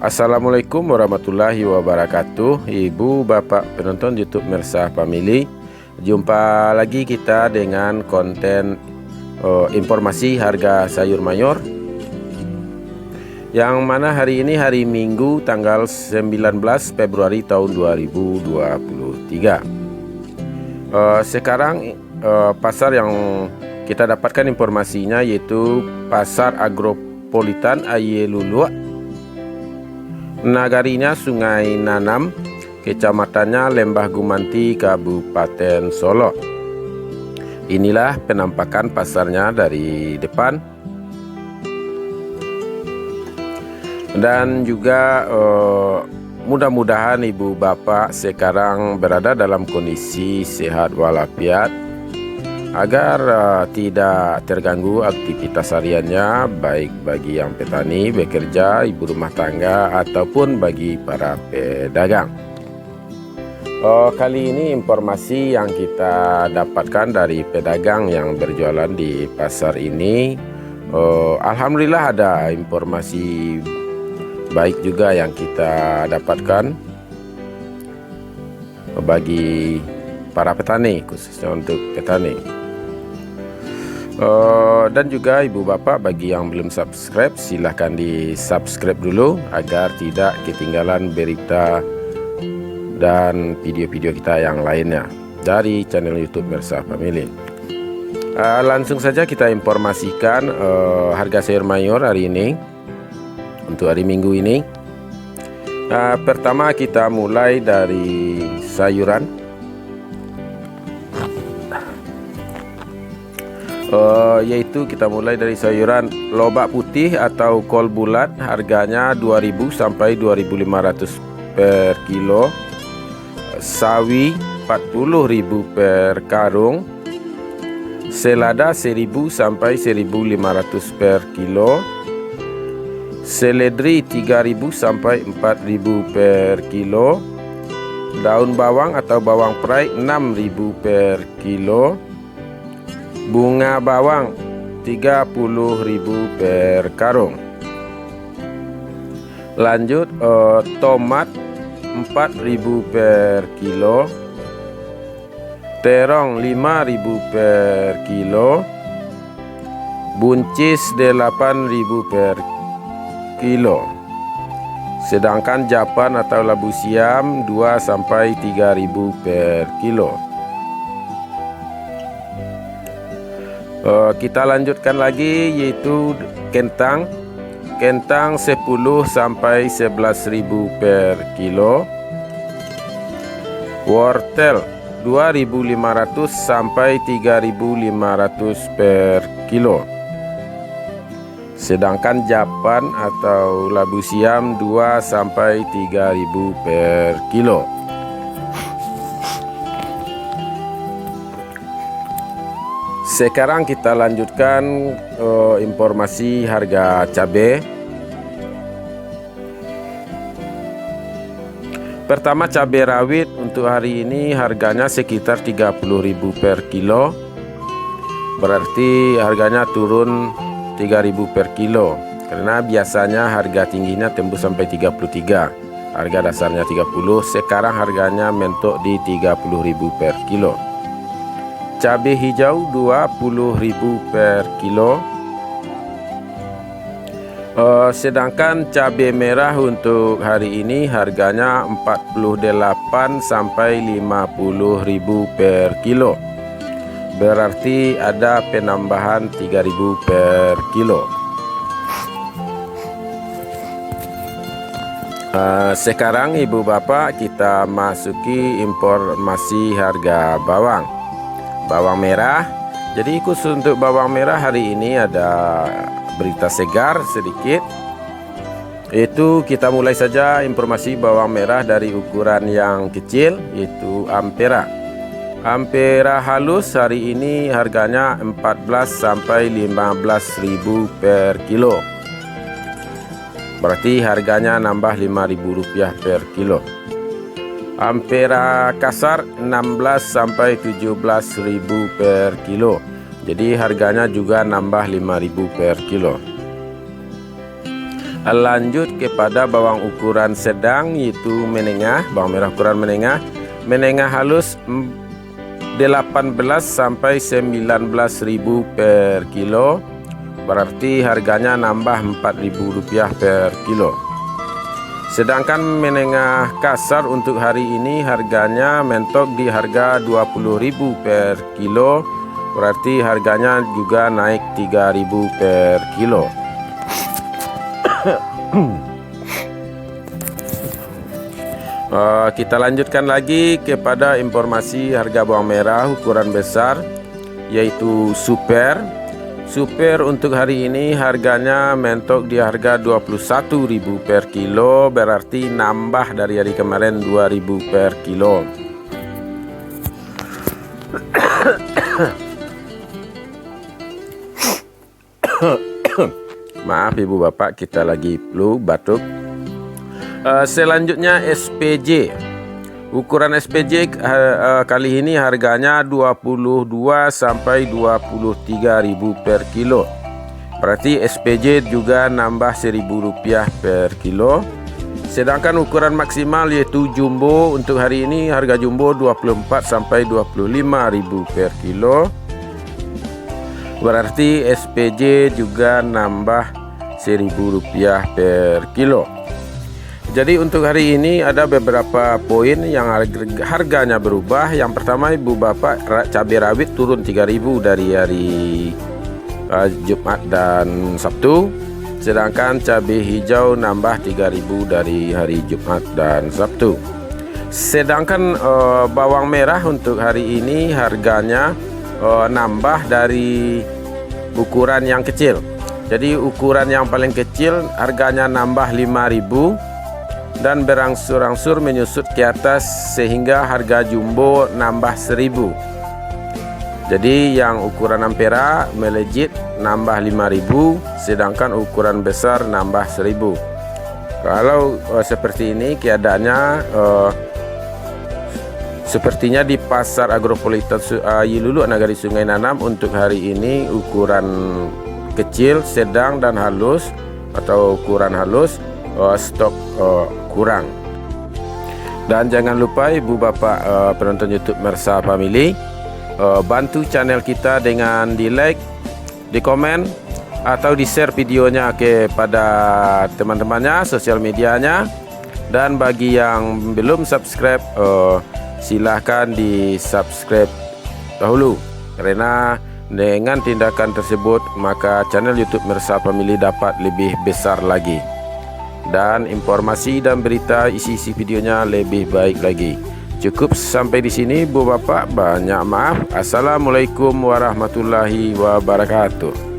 Assalamualaikum warahmatullahi wabarakatuh. Ibu bapak penonton YouTube Mersah Family, jumpa lagi kita dengan konten informasi harga sayur mayur, yang mana hari ini hari Minggu tanggal 19 Februari tahun 2023. Sekarang pasar yang kita dapatkan informasinya yaitu Pasar Agropolitan Ayelulua, nagarinya Sungai Nanam, kecamatannya Lembah Gumanti, Kabupaten Solok. Inilah penampakan pasarnya dari depan. Dan juga mudah-mudahan ibu bapak sekarang berada dalam kondisi sehat walafiat, agar tidak terganggu aktivitas hariannya, baik bagi yang petani, bekerja, ibu rumah tangga, ataupun bagi para pedagang. Kali ini informasi yang kita dapatkan dari pedagang yang berjualan di pasar ini, alhamdulillah ada informasi baik juga yang kita dapatkan bagi para petani, khususnya untuk petani. Dan juga ibu bapak, bagi yang belum subscribe, silahkan di subscribe dulu agar tidak ketinggalan berita dan video-video kita yang lainnya dari channel YouTube Mersah Family. Langsung saja kita informasikan harga sayur mayur hari ini untuk hari Minggu ini. Pertama kita mulai dari sayuran. Yaitu kita mulai dari sayuran lobak putih atau kol bulat, harganya 2.000 sampai 2.500 per kilo. Sawi 40.000 per karung. Selada 1.000 sampai 1.500 per kilo. Seledri 3.000 sampai 4.000 per kilo. Daun bawang atau bawang perai 6.000 per kilo. Bunga bawang 30.000 per karung. Lanjut tomat 4.000 per kilo. Terong 5.000 per kilo. Buncis 8.000 per kilo. Sedangkan japan atau labu siam 2 sampai 3.000 per kilo. Kita lanjutkan lagi yaitu kentang 10 sampai 11.000 per kilo. Wortel 2.500 sampai 3.500 per kilo. Sedangkan japan atau labu siam 2 sampai 3.000 per kilo. Sekarang kita lanjutkan informasi harga cabai. Pertama, cabai rawit untuk hari ini harganya sekitar 30.000 per kilo. Berarti harganya turun 3.000 per kilo, karena biasanya harga tingginya tembus sampai 33. Harga dasarnya 30, sekarang harganya mentok di 30.000 per kilo. Cabai hijau 20.000 per kilo. Sedangkan cabai merah untuk hari ini harganya 48 sampai 50.000 per kilo. Berarti ada penambahan 3.000 per kilo. Sekarang ibu bapak kita masuki informasi harga bawang. Bawang merah. Jadi khusus untuk bawang merah hari ini ada berita segar sedikit. Itu kita mulai saja informasi bawang merah dari ukuran yang kecil, yaitu Ampera. Ampera halus hari ini harganya 14 sampai 15.000 per kilo. Berarti harganya nambah Rp5.000 per kilo. Ampera kasar 16 sampai 17.000 per kilo. Jadi harganya juga nambah 5.000 per kilo. Lanjut kepada bawang ukuran sedang, yaitu menengah, bawang merah ukuran menengah. Menengah halus 18 sampai 19.000 per kilo. Berarti harganya nambah Rp4.000 per kilo. Sedangkan menengah kasar untuk hari ini harganya mentok di harga 20.000 per kilo. Berarti harganya juga naik 3.000 per kilo. Kita lanjutkan lagi kepada informasi harga bawang merah ukuran besar, yaitu super. Super untuk hari ini harganya mentok di harga 21.000 per kilo, berarti nambah dari hari kemarin 2.000 per kilo. Maaf ibu bapak, kita lagi flu batuk. Selanjutnya SPJ. Ukuran SPJ kali ini harganya 22 sampai 23.000 per kilo. Berarti SPJ juga nambah Rp1.000 per kilo. Sedangkan ukuran maksimal yaitu jumbo untuk hari ini harga jumbo 24 sampai 25.000 per kilo. Berarti SPJ juga nambah Rp1.000 per kilo. Jadi untuk hari ini ada beberapa poin yang harganya berubah. Yang pertama ibu bapak, cabai rawit turun 3.000 dari hari Jumat dan Sabtu. Sedangkan cabai hijau nambah 3.000 dari hari Jumat dan Sabtu. Sedangkan bawang merah untuk hari ini harganya nambah dari ukuran yang kecil. Jadi ukuran yang paling kecil harganya nambah 5.000 dan berangsur-angsur menyusut ke atas sehingga harga jumbo nambah 1.000. Jadi yang ukuran ampera melejit nambah 5.000, sedangkan ukuran besar nambah 1.000. Kalau seperti ini keadaannya, sepertinya di pasar agropolitan Yilulu Nagari Sungai Nanam untuk hari ini ukuran kecil, sedang dan halus atau ukuran halus stok kurang. Dan jangan lupa ibu bapak penonton YouTube Mersa Family, bantu channel kita dengan di like, di komen, atau di share videonya kepada teman-temannya, sosial medianya. Dan bagi yang belum subscribe, silahkan di subscribe dahulu, karena dengan tindakan tersebut maka channel YouTube Mersa Family dapat lebih besar lagi dan informasi dan berita isi videonya lebih baik lagi. Cukup sampai di sini Bu Bapak, banyak maaf. Assalamualaikum warahmatullahi wabarakatuh.